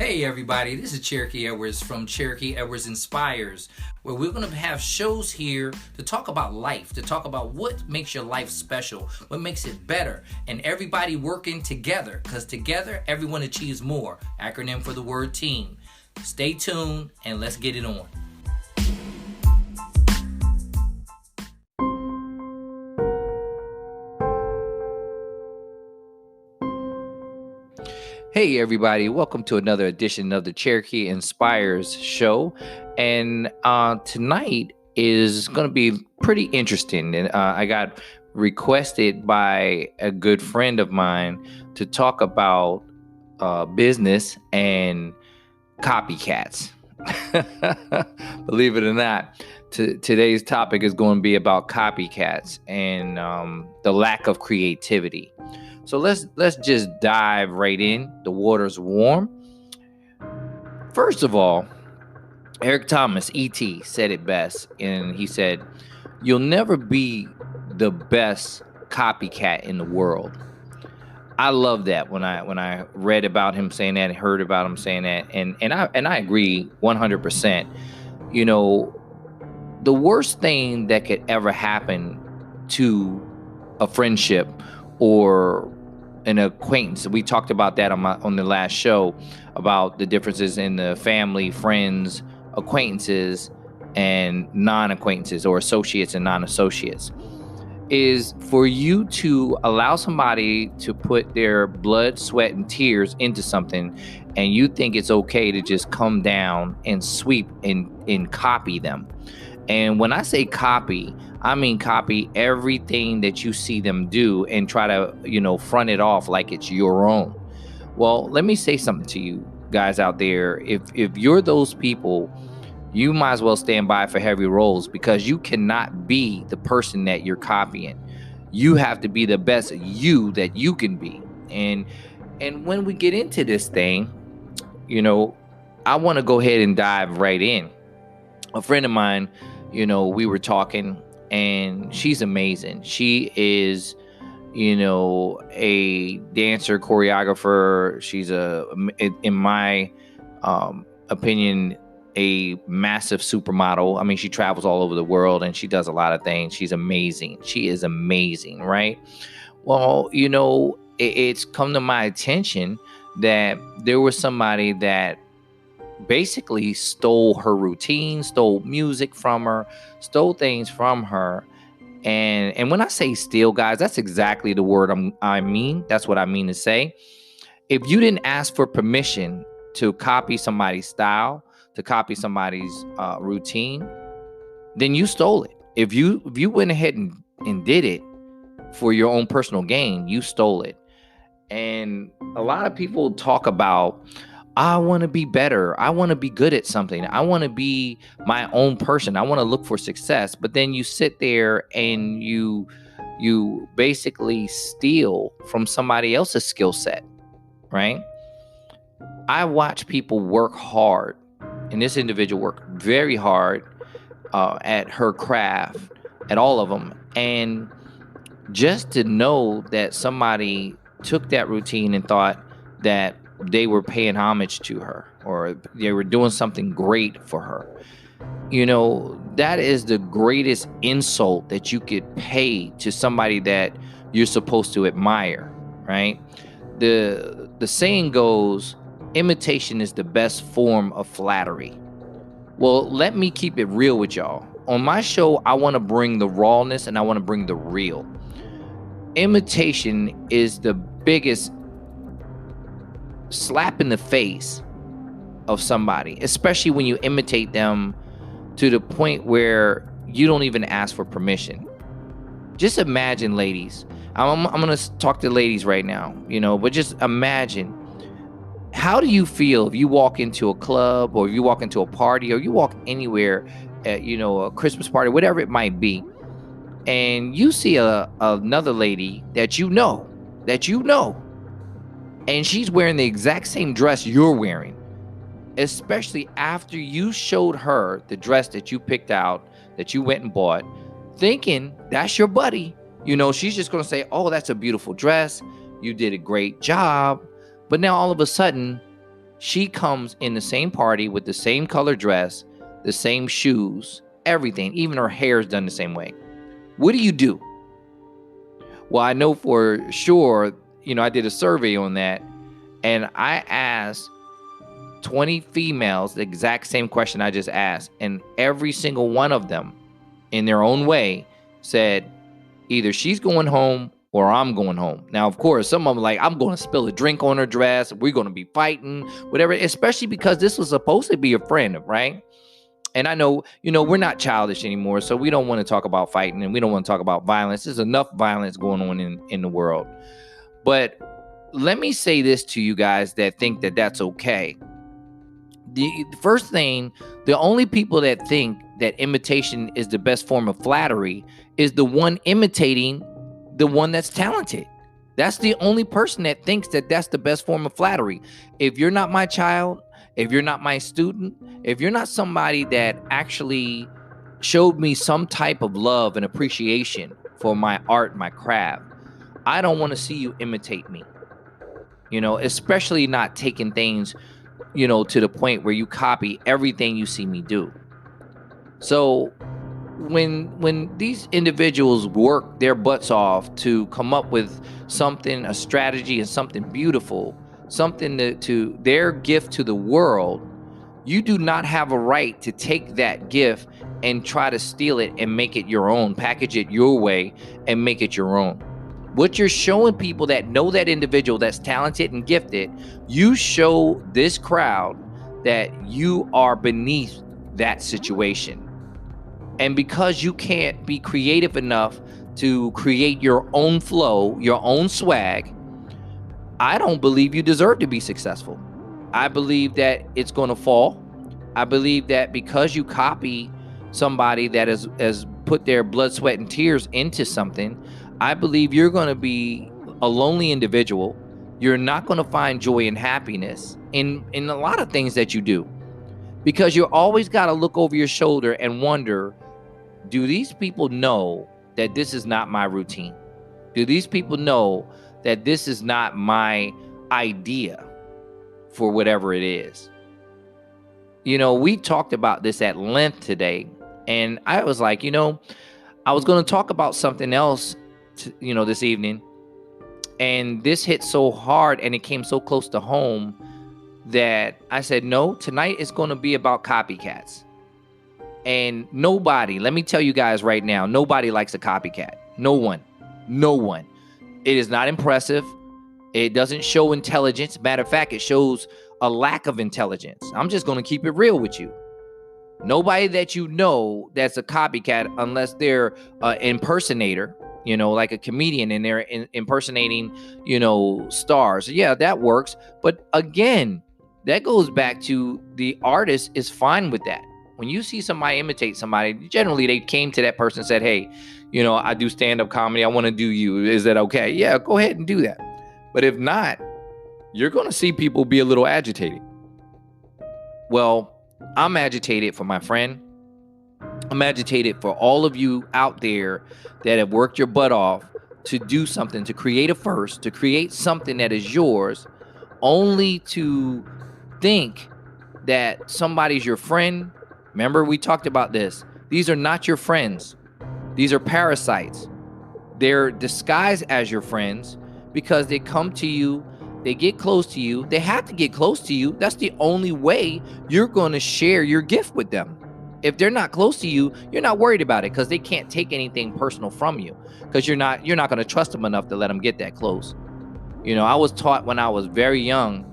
Hey everybody, this is Cherokee Edwards from Cherokee Edwards Inspires, where we're going to have shows here to talk about life, to talk about what makes your life special, what makes it better, and everybody working together, because together everyone achieves more. Acronym for the word team. Stay tuned and let's get it on. Hey everybody, welcome to another edition of the Cherokee Inspires show. And tonight is going to be pretty interesting. And I got requested by a good friend of mine to talk about business and copycats. Believe it or not, today's topic is going to be about copycats and the lack of creativity. So let's just dive right in. The water's warm. First of all, Eric Thomas, E.T., said it best, and he said, "You'll never be the best copycat in the world." I love that when I read about him saying that and heard about him saying that, and I agree 100%. You know, the worst thing that could ever happen to a friendship or an acquaintance. We talked about that on the last show about the differences in the family, friends, acquaintances, and non-acquaintances, or associates and non-associates, is for you to allow somebody to put their blood, sweat, and tears into something, and you think it's okay to just come down and sweep and copy them. And when I say copy, I mean copy everything that you see them do and try to, front it off like it's your own. Well, let me say something to you guys out there. If you're those people, you might as well stand by for heavy rolls, because you cannot be the person that you're copying. You have to be the best you that you can be. And when we get into this thing, I want to go ahead and dive right in. A friend of mine, we were talking, and she's amazing. She is, a dancer, choreographer. She's in my opinion, a massive supermodel. I mean, she travels all over the world and she does a lot of things. She's amazing. She is amazing, right? Well, it's come to my attention that there was somebody that basically stole her routine, stole music from her, stole things from her. And when I say steal, guys, that's exactly the word I mean. That's what I mean to say. If you didn't ask for permission to copy somebody's style, to copy somebody's routine, then you stole it. If you went ahead and did it for your own personal gain, you stole it. And a lot of people talk about, I want to be better. I want to be good at something. I want to be my own person. I want to look for success. But then you sit there and you basically steal from somebody else's skill set, right? I watch people work hard, and this individual worked very hard at her craft, at all of them. And just to know that somebody took that routine and thought that they were paying homage to her, or they were doing something great for her. That is the greatest insult that you could pay to somebody that you're supposed to admire, right? The saying goes, imitation is the best form of flattery. Well, let me keep it real with y'all. On my show, I want to bring the rawness and I want to bring the real. Imitation is the biggest slap in the face of somebody, especially when you imitate them to the point where you don't even ask for permission. Just imagine, ladies. I'm going to talk to ladies right now, but just imagine, how do you feel if you walk into a club, or you walk into a party, or you walk anywhere at, a Christmas party, whatever it might be, and you see another lady that you know, and she's wearing the exact same dress you're wearing, especially after you showed her the dress that you picked out, that you went and bought, thinking that's your buddy. She's just going to say, oh, that's a beautiful dress. You did a great job. But now all of a sudden, She comes in the same party with the same color dress, the same shoes, everything. Even her hair is done the same way. What do? Well, I know for sure, I did a survey on that, and I asked 20 females the exact same question I just asked, and every single one of them, in their own way, said either she's going home or I'm going home. Now, of course, some of them like, I'm going to spill a drink on her dress. We're going to be fighting, whatever, especially because this was supposed to be a friend, right? And I know, we're not childish anymore, so we don't want to talk about fighting and we don't want to talk about violence. There's enough violence going on in the world. But let me say this to you guys that think that that's okay. The first thing, the only people that think that imitation is the best form of flattery is the one imitating the one that's talented. That's the only person that thinks that that's the best form of flattery. If you're not my child, if you're not my student, if you're not somebody that actually showed me some type of love and appreciation for my art, my craft, I don't want to see you imitate me. Especially not taking things, to the point where you copy everything you see me do. So when these individuals work their butts off to come up with something, a strategy and something beautiful, something to their gift to the world, you do not have a right to take that gift and try to steal it and make it your own, package it your way and make it your own. What you're showing people that know that individual that's talented and gifted, you show this crowd that you are beneath that situation. And because you can't be creative enough to create your own flow, your own swag, I don't believe you deserve to be successful. I believe that it's going to fall. I believe that because you copy somebody that has put their blood, sweat, and tears into something, I believe you're going to be a lonely individual. You're not going to find joy and happiness in a lot of things that you do, because you always got to look over your shoulder and wonder, do these people know that this is not my routine? Do these people know that this is not my idea for whatever it is? We talked about this at length today, and I was like, I was going to talk about something else, this evening, and this hit so hard and it came so close to home that I said, no, tonight is going to be about copycats. And nobody, let me tell you guys right now, nobody likes a copycat. No one. It is not impressive. It doesn't show intelligence. Matter of fact, it shows a lack of intelligence. I'm just going to keep it real with you. Nobody that that's a copycat, unless they're an impersonator, like a comedian, and they're impersonating, stars. Yeah, that works. But again, that goes back to the artist is fine with that. When you see somebody imitate somebody, generally they came to that person and said, hey, I do stand-up comedy. I want to do you. Is that okay? Yeah, go ahead and do that. But if not, you're going to see people be a little agitated. Well, I'm agitated for my friend. I'm agitated for all of you out there that have worked your butt off to do something, to create a first, to create something that is yours, only to think that somebody's your friend. Remember, we talked about this. These are not your friends. These are parasites. They're disguised as your friends because they come to you, they get close to you. They have to get close to you. That's the only way you're going to share your gift with them. If they're not close to you, you're not worried about it because they can't take anything personal from you, because you're not going to trust them enough to let them get that close. I was taught when I was very young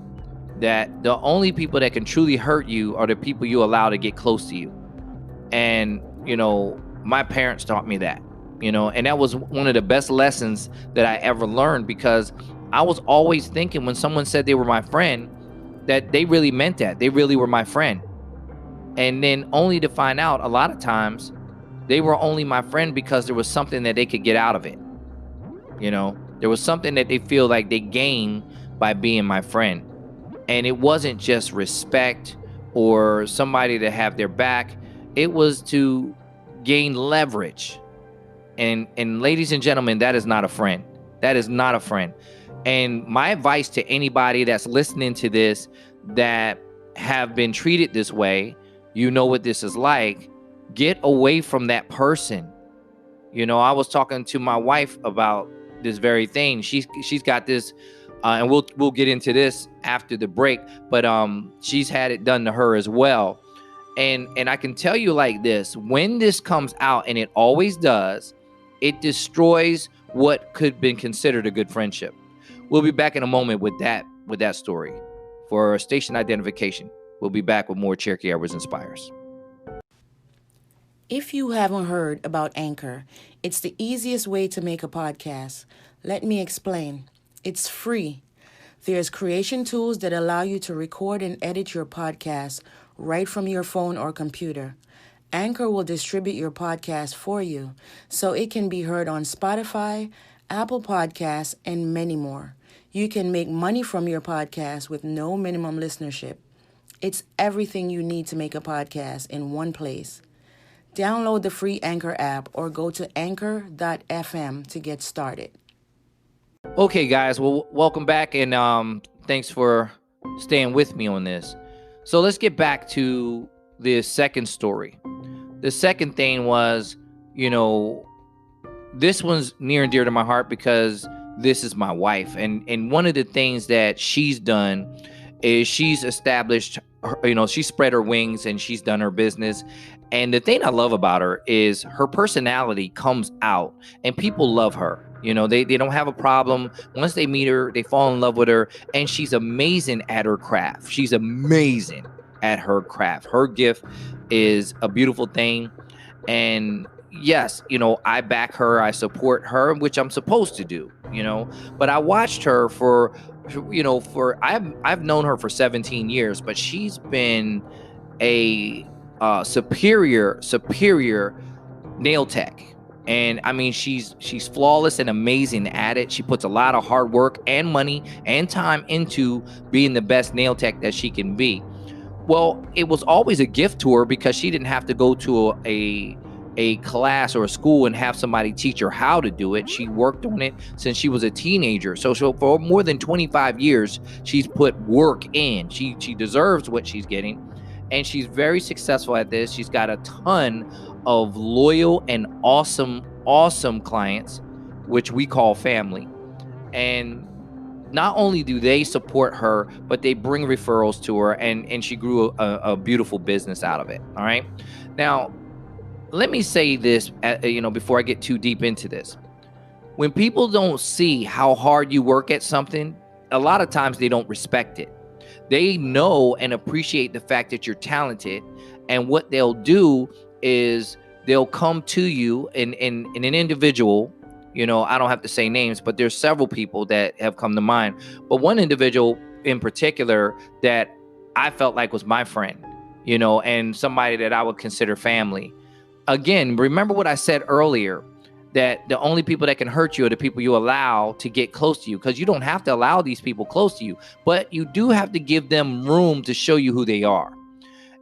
that the only people that can truly hurt you are the people you allow to get close to you. And, my parents taught me that, and that was one of the best lessons that I ever learned, because I was always thinking when someone said they were my friend, that they really meant that. They really were my friend. And then only to find out a lot of times they were only my friend because there was something that they could get out of it. There was something that they feel like they gained by being my friend. And it wasn't just respect or somebody to have their back. It was to gain leverage. And ladies and gentlemen, that is not a friend. That is not a friend. And my advice to anybody that's listening to this that have been treated this way, you know what this is like. Get away from that person. I was talking to my wife about this very thing. She's got this, and we'll get into this after the break. But she's had it done to her as well. And I can tell you like this: when this comes out, and it always does, it destroys what could have been considered a good friendship. We'll be back in a moment with that story. For station identification, we'll be back with more Cherokee Edwards Inspires. If you haven't heard about Anchor, it's the easiest way to make a podcast. Let me explain. It's free. There's creation tools that allow you to record and edit your podcast right from your phone or computer. Anchor will distribute your podcast for you so it can be heard on Spotify, Apple Podcasts, and many more. You can make money from your podcast with no minimum listenership. It's everything you need to make a podcast in one place. Download the free Anchor app or go to anchor.fm to get started. Okay, guys, well, welcome back, and thanks for staying with me on this. So let's get back to the second story. The second thing was, this one's near and dear to my heart because this is my wife. And one of the things that she's done is she's established, she's spread her wings and she's done her business. And the thing I love about her is her personality comes out and people love her. They don't have a problem. Once they meet her, they fall in love with her. And she's amazing at her craft. She's amazing at her craft. Her gift is a beautiful thing. And yes, I back her. I support her, which I'm supposed to do, But I watched her I've known her for 17 years, but she's been a superior nail tech. And I mean, she's flawless and amazing at it. She puts a lot of hard work and money and time into being the best nail tech that she can be. Well, it was always a gift to her because she didn't have to go to a class or a school and have somebody teach her how to do it. She worked on it since she was a teenager. So for more than 25 years, she's put work in. She deserves what she's getting. And she's very successful at this. She's got a ton of loyal and awesome clients, which we call family. And not only do they support her, but they bring referrals to her, and she grew a beautiful business out of it. All right. Now, let me say this, before I get too deep into this. When people don't see how hard you work at something, a lot of times they don't respect it. They know and appreciate the fact that you're talented, and what they'll do is they'll come to you in an individual. I don't have to say names, but there's several people that have come to mind. But one individual in particular that I felt like was my friend, and somebody that I would consider family. Again, remember what I said earlier, that the only people that can hurt you are the people you allow to get close to you, because you don't have to allow these people close to you, but you do have to give them room to show you who they are.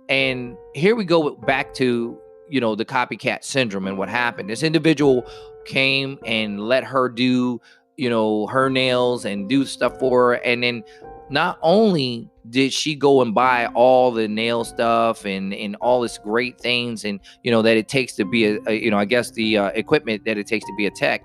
And here we go back to, the copycat syndrome and what happened. This individual came and let her do, her nails and do stuff for her. And then not only did she go and buy all the nail stuff and all this great things and, that it takes to be the equipment that it takes to be a tech,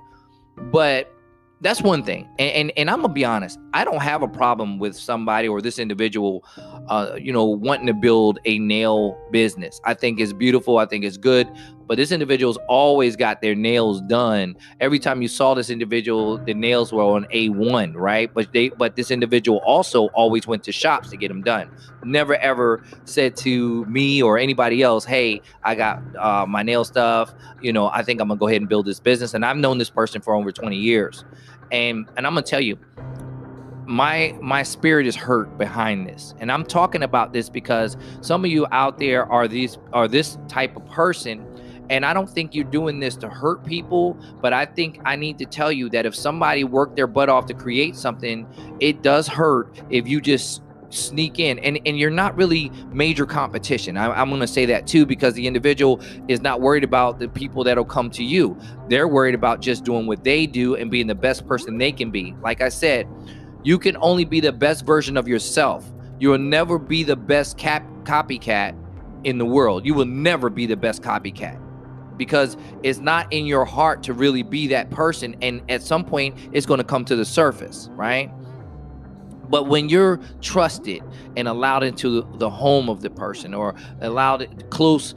but that's one thing. And I'm gonna be honest, I don't have a problem with somebody or this individual, wanting to build a nail business. I think it's beautiful. I think it's good. But this individual's always got their nails done. Every time you saw this individual, the nails were on A1, right? But this individual also always went to shops to get them done. Never ever said to me or anybody else, "Hey, I got my nail stuff. I think I'm gonna go ahead and build this business." And I've known this person for over 20 years. And I'm gonna tell you, my spirit is hurt behind this. And I'm talking about this because some of you out there are this type of person. And I don't think you're doing this to hurt people, but I think I need to tell you that if somebody worked their butt off to create something, it does hurt if you just sneak in, and you're not really major competition. I'm going to say that too, because the individual is not worried about the people that'll come to you. They're worried about just doing what they do and being the best person they can be. Like I said, you can only be the best version of yourself. You will never be the best copycat in the world. You will never be the best copycat, because it's not in your heart to really be that person. And at some point, it's going to come to the surface, right? But when you're trusted and allowed into the home of the person, or allowed close,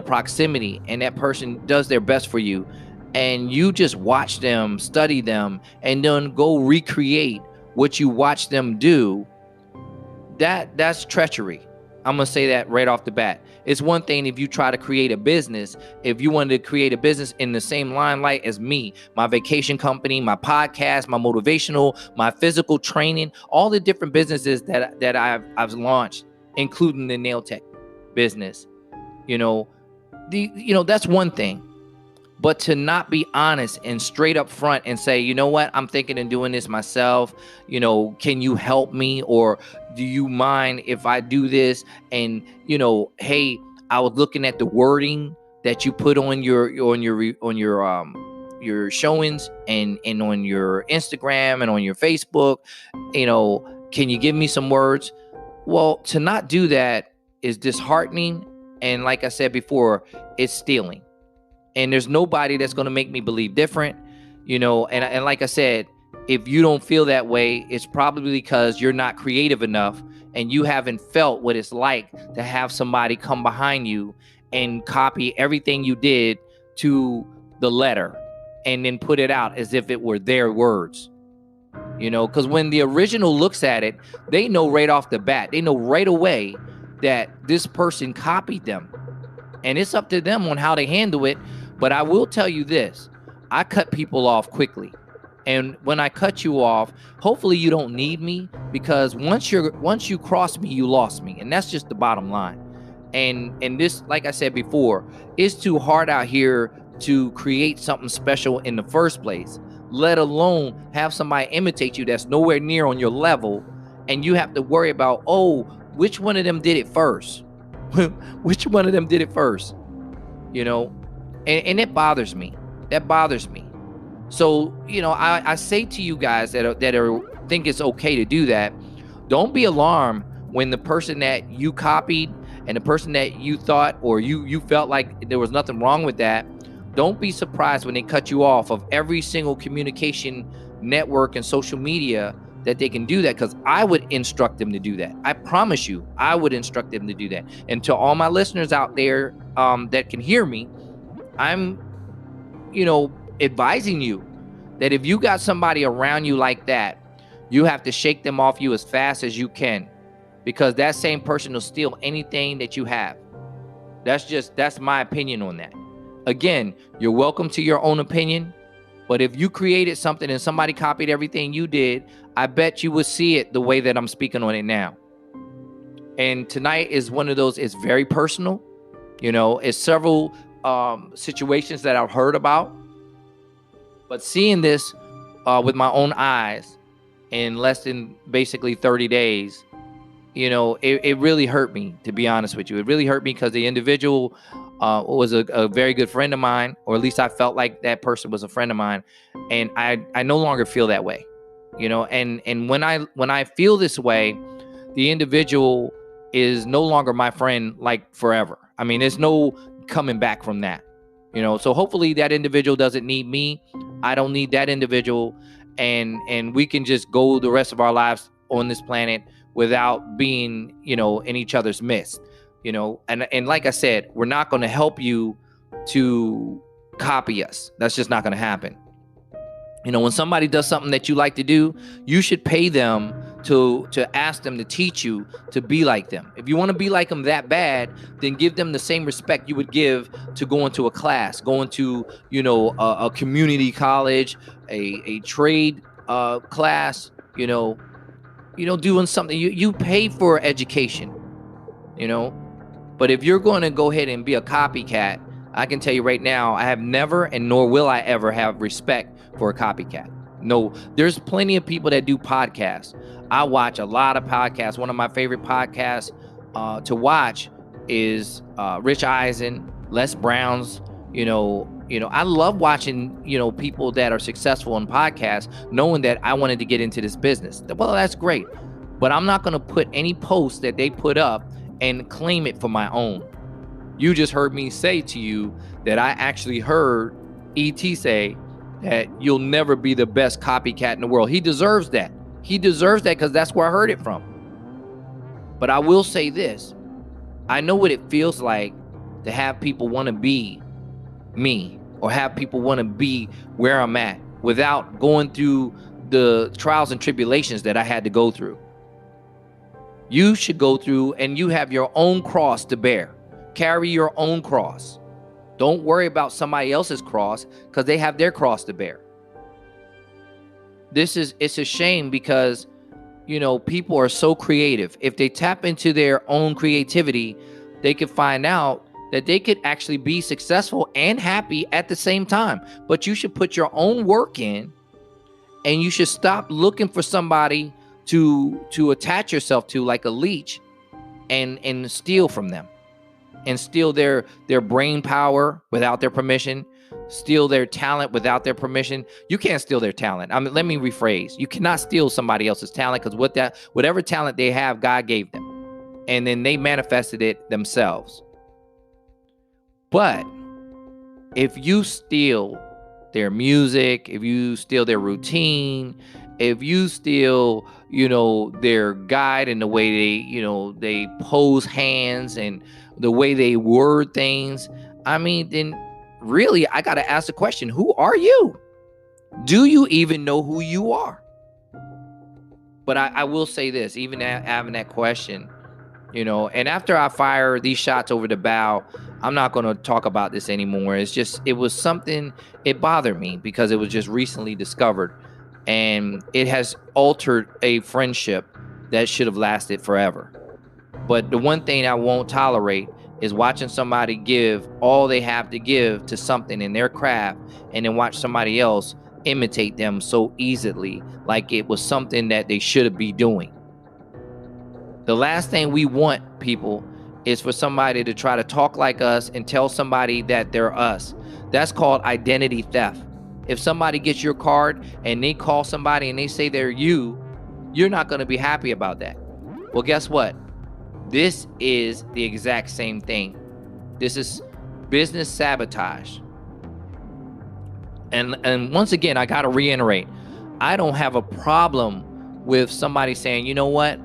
proximity, and that person does their best for you, and you just watch them, study them, and then go recreate what you watch them do, that's treachery. I'm gonna say that right off the bat. It's one thing if you try to create a business. If you wanted to create a business in the same limelight as me, my vacation company, my podcast, my motivational, my physical training, all the different businesses that I've launched, including the nail tech business, that's one thing. But to not be honest and straight up front and say, you know what, I'm thinking of doing this myself. Can you help me? Or do you mind if I do this? And, hey, I was looking at the wording that you put on your showings and on your Instagram and on your Facebook. Can you give me some words? Well, to not do that is disheartening. And like I said before, it's stealing. And there's nobody that's going to make me believe different, and like I said, if you don't feel that way, it's probably because you're not creative enough and you haven't felt what it's like to have somebody come behind you and copy everything you did to the letter and then put it out as if it were their words, because when the original looks at it, they know right off the bat, they know right away that this person copied them, and it's up to them on how they handle it. But I will tell you this, I cut people off quickly. And when I cut you off, hopefully you don't need me, because once you cross me, you lost me. And that's just the bottom line. And this, like I said before, it's too hard out here to create something special in the first place, let alone have somebody imitate you that's nowhere near on your level. And you have to worry about, which one of them did it first? Which one of them did it first? And it bothers me. That bothers me. So, I say to you guys that think it's okay to do that, don't be alarmed when the person that you copied and the person that you thought or you felt like there was nothing wrong with that, don't be surprised when they cut you off of every single communication network and social media that they can do that, because I would instruct them to do that. I promise you, I would instruct them to do that. And to all my listeners out there that can hear me, I'm, advising you that if you got somebody around you like that, you have to shake them off you as fast as you can, because that same person will steal anything that you have. That's my opinion on that. Again, you're welcome to your own opinion, but if you created something and somebody copied everything you did, I bet you would see it the way that I'm speaking on it now. And tonight is one of those, it's very personal. It's several situations that I've heard about, but seeing this with my own eyes in less than basically 30 days, it really hurt me, to be honest with you. It really hurt me because the individual was a very good friend of mine, or at least I felt like that person was a friend of mine, and I no longer feel that way, and when I feel this way, the individual is no longer my friend, like forever. I mean, there's no coming back from that, so hopefully that individual doesn't need me. I don't need that individual, and we can just go the rest of our lives on this planet without being, in each other's midst, and like I said, we're not going to help you to copy us. That's just not going to happen. When somebody does something that you like to do, you should pay them to ask them to teach you to be like them. If you want to be like them that bad, then give them the same respect you would give to going to a class, going to, a community college, a trade class, doing something. You pay for education, but if you're going to go ahead and be a copycat, I can tell you right now, I have never, and nor will I ever have respect for a copycat. No, there's plenty of people that do podcasts. I watch a lot of podcasts. One of my favorite podcasts to watch is Rich Eisen, Les Brown's. I love watching, people that are successful in podcasts, knowing that I wanted to get into this business. Well, that's great. But I'm not going to put any post that they put up and claim it for my own. You just heard me say to you that I actually heard ET say that you'll never be the best copycat in the world. He deserves that. He deserves that because that's where I heard it from. But I will say this. I know what it feels like to have people want to be me or have people want to be where I'm at without going through the trials and tribulations that I had to go through. You should go through, and you have your own cross to bear. Carry your own cross. Don't worry about somebody else's cross because they have their cross to bear. It's a shame because, people are so creative. If they tap into their own creativity, they could find out that they could actually be successful and happy at the same time. But you should put your own work in, and you should stop looking for somebody to attach yourself to like a leech and steal from them and steal their brain power without their permission, steal their talent without their permission. You can't steal their talent. Let me rephrase. You cannot steal somebody else's talent because whatever talent they have, God gave them. And then they manifested it themselves. But if you steal their music, if you steal their routine, if you steal, their guide and the way they pose hands and the way they word things, then really I got to ask the question, who are you? Do you even know who you are? But I will say this, even having that question, and after I fire these shots over the bow, I'm not going to talk about this anymore. It was something, it bothered me because it was just recently discovered. And it has altered a friendship that should have lasted forever. But the one thing I won't tolerate is watching somebody give all they have to give to something in their craft and then watch somebody else imitate them so easily, like it was something that they should be doing. The last thing we want, people, is for somebody to try to talk like us and tell somebody that they're us. That's called identity theft. If somebody gets your card and they call somebody and they say they're you, you're not going to be happy about that. Well, guess what? This is the exact same thing. This is business sabotage. And once again, I got to reiterate, I don't have a problem with somebody saying, you know what?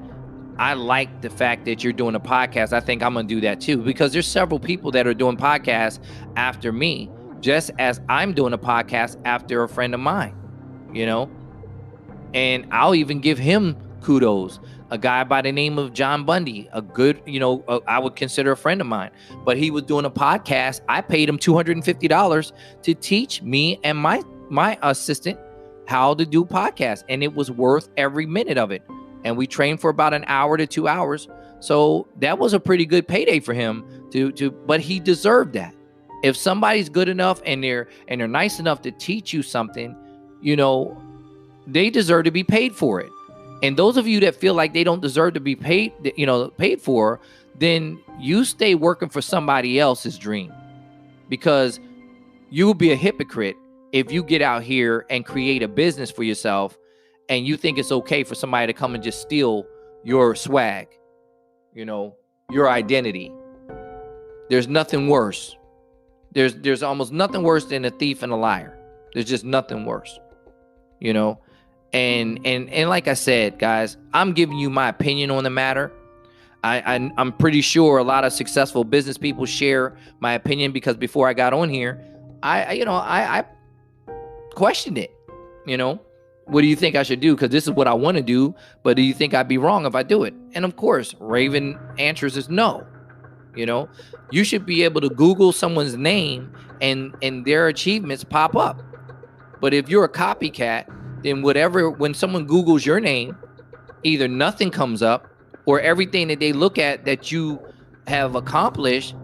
I like the fact that you're doing a podcast. I think I'm going to do that too, because there's several people that are doing podcasts after me, just as I'm doing a podcast after a friend of mine, and I'll even give him kudos. A guy by the name of John Bundy, a good, I would consider a friend of mine, but he was doing a podcast. I paid him $250 to teach me and my assistant how to do podcasts, and it was worth every minute of it. And we trained for about an hour to 2 hours. So that was a pretty good payday for him but he deserved that. If somebody's good enough and they're nice enough to teach you something, they deserve to be paid for it. And those of you that feel like they don't deserve to be paid for, then you stay working for somebody else's dream, because you will be a hypocrite if you get out here and create a business for yourself and you think it's okay for somebody to come and just steal your swag, your identity. There's nothing worse. There's almost nothing worse than a thief and a liar. There's just nothing worse, And like I said, guys, I'm giving you my opinion on the matter. I'm pretty sure a lot of successful business people share my opinion, because before I got on here, I questioned it. What do you think I should do? Because this is what I want to do, but do you think I'd be wrong if I do it? And of course, Raven answers is no. You should be able to Google someone's name and their achievements pop up. But if you're a copycat, then when someone Googles your name, either nothing comes up or everything that they look at that you have accomplished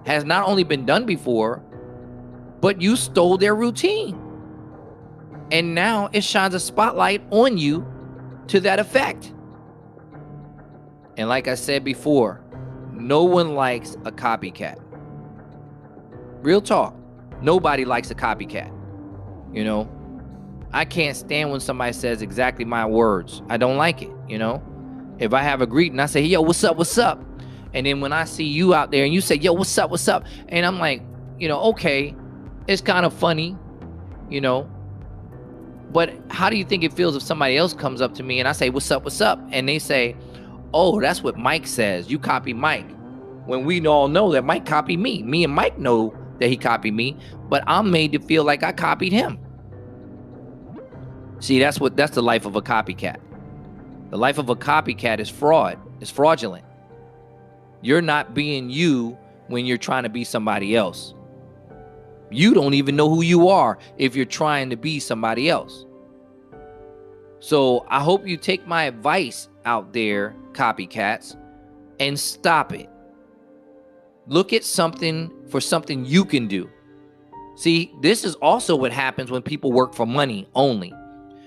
has not only been done before, but you stole their routine. And now it shines a spotlight on you to that effect. And like I said before, no one likes a copycat. Real talk. Nobody likes a copycat. I can't stand when somebody says exactly my words. I don't like it, If I have a greeting, I say, yo, what's up, what's up? And then when I see you out there and you say, yo, what's up, what's up? And I'm like, okay, it's kind of funny, but how do you think it feels if somebody else comes up to me and I say, what's up, what's up? And they say, oh, that's what Mike says. You copy Mike. When we all know that Mike copied me. Me and Mike know that he copied me, but I'm made to feel like I copied him. See, that's the life of a copycat. The life of a copycat is fraud. It's fraudulent. You're not being you when you're trying to be somebody else. You don't even know who you are if you're trying to be somebody else. So I hope you take my advice out there, copycats, and stop it. Look at something you can do. See, this is also what happens when people work for money only.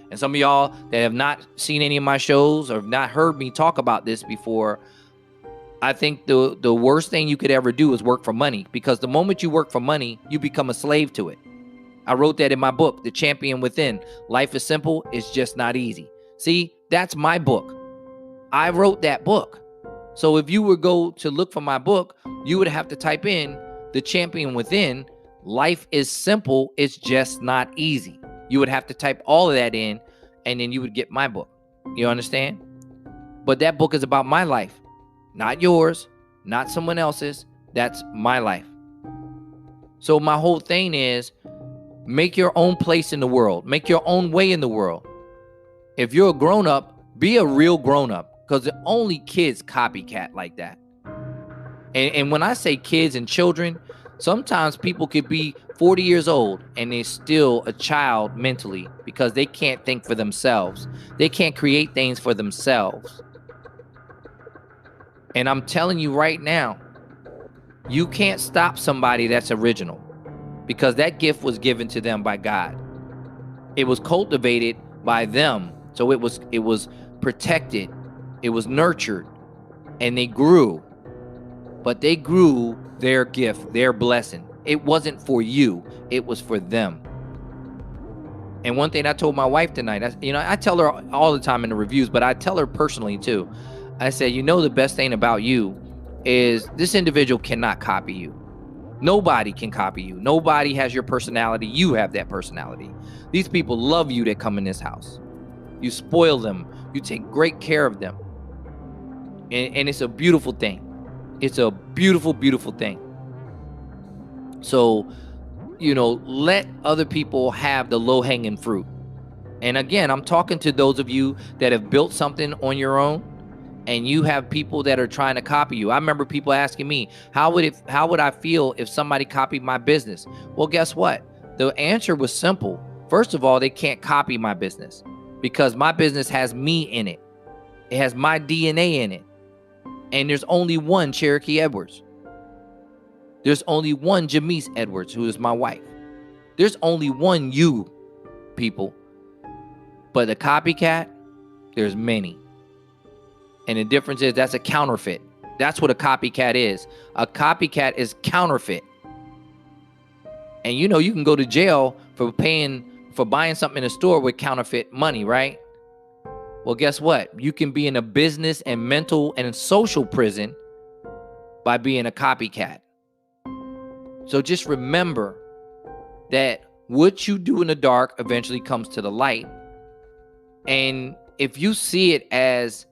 And some of y'all that have not seen any of my shows or have not heard me talk about this before, I think the worst thing you could ever do is work for money, because the moment you work for money, you become a slave to it. I wrote that in my book, The Champion Within. Life is simple, it's just not easy. See, that's my book. I wrote that book. So if you would go to look for my book, you would have to type in The Champion Within. Life is simple, it's just not easy. You would have to type all of that in, and then you would get my book. You understand? But that book is about my life, not yours, not someone else's. That's my life. So my whole thing is, make your own place in the world. Make your own way in the world. If you're a grown-up, be a real grown-up, because only kids copycat like that. And when I say kids and children, sometimes people could be 40 years old and they're still a child mentally, because they can't think for themselves. They can't create things for themselves. And I'm telling you right now, you can't stop somebody that's original, because that gift was given to them by God. It was cultivated by them. So it was protected. It was nurtured, and they grew. But they grew their gift, their blessing. It wasn't for you. It was for them. And one thing I told my wife tonight, I tell her all the time in the reviews, but I tell her personally too. I said, the best thing about you is this individual cannot copy you. Nobody can copy you. Nobody has your personality. You have that personality. These people love you that come in this house. You spoil them. You take great care of them. And it's a beautiful thing. It's a beautiful, beautiful thing. So, let other people have the low-hanging fruit. And again, I'm talking to those of you that have built something on your own, and you have people that are trying to copy you. I remember people asking me, how would I feel if somebody copied my business? Well, guess what? The answer was simple. First of all, they can't copy my business, because my business has me in it. It has my DNA in it. And there's only one Cherokee Edwards. There's only one Jamise Edwards, who is my wife. There's only one you, people. But a copycat, there's many. And the difference is that's a counterfeit. That's what a copycat is. A copycat is counterfeit. And you can go to jail for buying something in a store with counterfeit money, right? Well, guess what? You can be in a business and mental and social prison by being a copycat. So just remember that what you do in the dark eventually comes to the light. And if you see it as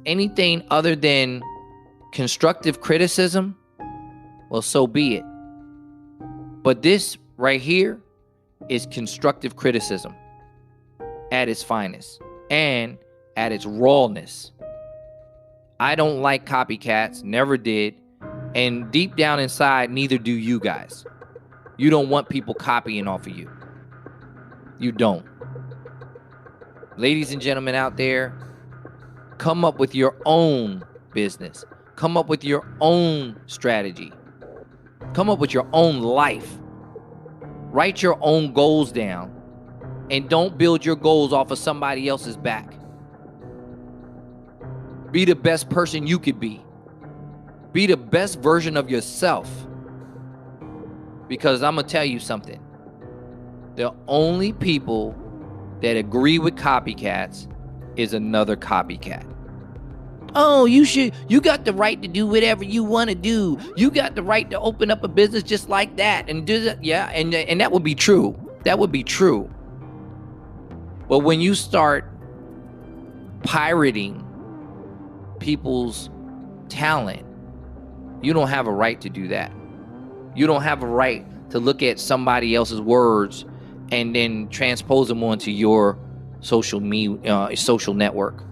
anything other than constructive criticism, well, so be it. But this right here is constructive criticism at its finest and at its rawness. I don't like copycats, never did. And deep down inside, neither do you guys. You don't want people copying off of you. You don't. Ladies and gentlemen out there, come up with your own business. Come up with your own strategy. Come up with your own life. Write your own goals down. And don't build your goals off of somebody else's back. Be the best person you could be. Be the best version of yourself. Because I'm going to tell you something. The only people that agree with copycats is another copycat. Oh, you got the right to do whatever you want to do. You got the right to open up a business just like that and do that. Yeah, and that would be true. That would be true. But when you start pirating people's talent, you don't have a right to do that. You don't have a right to look at somebody else's words and then transpose them onto your social network.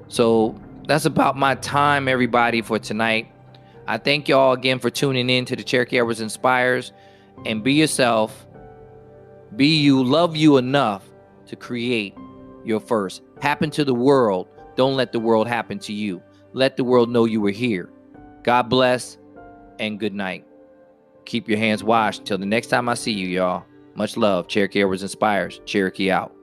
So that's about my time, everybody, for tonight. I thank y'all again for tuning in to the Cherokee Edwards Inspires. And be yourself. Be you. Love you enough to create your first. Happen to the world. Don't let the world happen to you. Let the world know you were here. God bless and good night. Keep your hands washed. Till the next time I see you, y'all. Much love. Cherokee Edwards Inspires. Cherokee out.